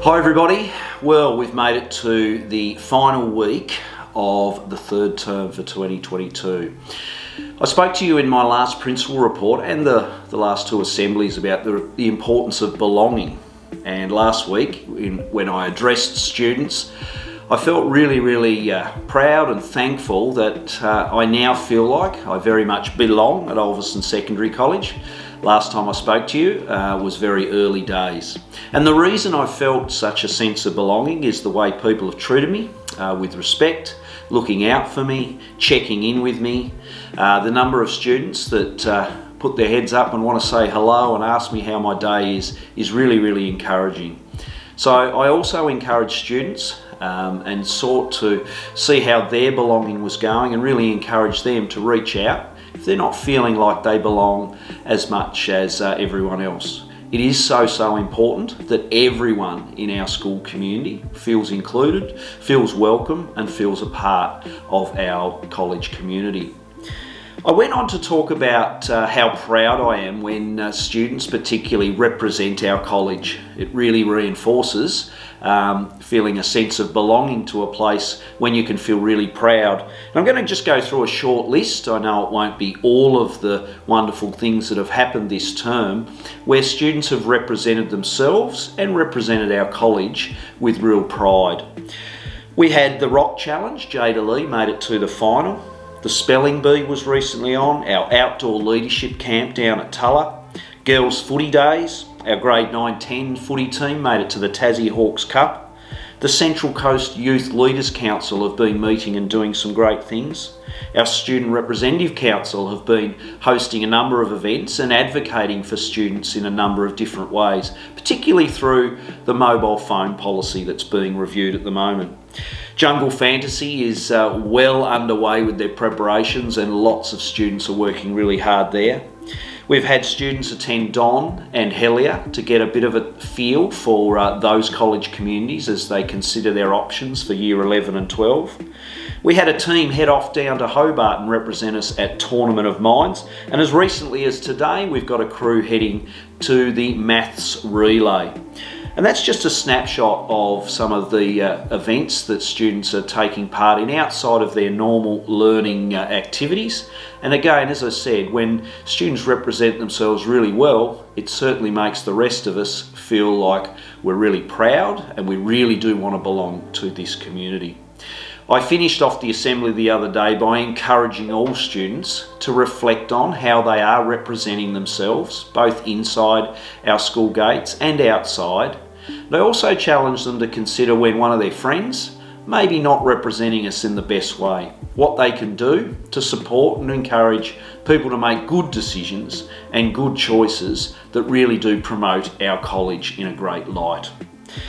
Hi everybody, well we've made it to the final week of the third term for 2022. I spoke to you in my last principal report and the last two assemblies about the importance of belonging, and last week when I addressed students I felt really proud and thankful that I now feel like I very much belong at Ulverstone Secondary College. Last time I spoke to you was very early days. And the reason I felt such a sense of belonging is the way people have treated me with respect, looking out for me, checking in with me. The number of students that put their heads up and want to say hello and ask me how my day is really encouraging. So I also encourage students and sought to see how their belonging was going and really encourage them to reach out if they're not feeling like they belong as much as everyone else. It is so important that everyone in our school community feels included, feels welcome and feels a part of our college community. I went on to talk about how proud I am when students particularly represent our college. It really reinforces feeling a sense of belonging to a place when you can feel really proud. And I'm going to just go through a short list. I know it won't be all of the wonderful things that have happened this term where students have represented themselves and represented our college with real pride. We had the Rock Challenge. Jada Lee made it to the final. The Spelling Bee was recently on, our outdoor leadership camp down at Tulla, Girls Footy Days, our grade 9-10 footy team made it to the Tassie Hawks Cup. The Central Coast Youth Leaders Council have been meeting and doing some great things. Our Student Representative Council have been hosting a number of events and advocating for students in a number of different ways, particularly through the mobile phone policy that's being reviewed at the moment. Jungle Fantasy is well underway with their preparations and lots of students are working really hard there. We've had students attend Don and Helia to get a bit of a feel for those college communities as they consider their options for year 11 and 12. We had a team head off down to Hobart and represent us at Tournament of Minds, and as recently as today we've got a crew heading to the Maths Relay. And that's just a snapshot of some of the events that students are taking part in outside of their normal learning activities. And again, as I said, when students represent themselves really well, it certainly makes the rest of us feel like we're really proud and we really do want to belong to this community. I finished off the assembly the other day by encouraging all students to reflect on how they are representing themselves, both inside our school gates and outside. And I also challenged them to consider when one of their friends maybe not representing us in the best way, what they can do to support and encourage people to make good decisions and good choices that really do promote our college in a great light.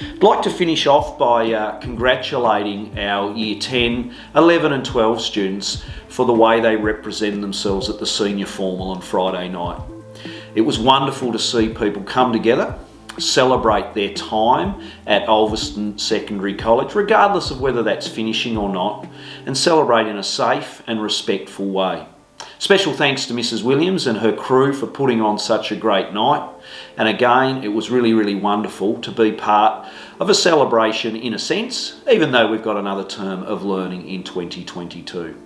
I'd like to finish off by congratulating our Year 10, 11 and 12 students for the way they represent themselves at the senior formal on Friday night. It was wonderful to see people come together, celebrate their time at Ulverstone Secondary College, regardless of whether that's finishing or not, and celebrate in a safe and respectful way. Special thanks to Mrs Williams and her crew for putting on such a great night. And again, it was really wonderful to be part of a celebration in a sense, even though we've got another term of learning in 2022.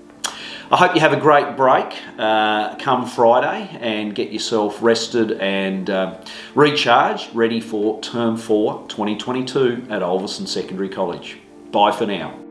I hope you have a great break come Friday and get yourself rested and recharged, ready for Term 4 2022 at Ulverstone Secondary College. Bye for now.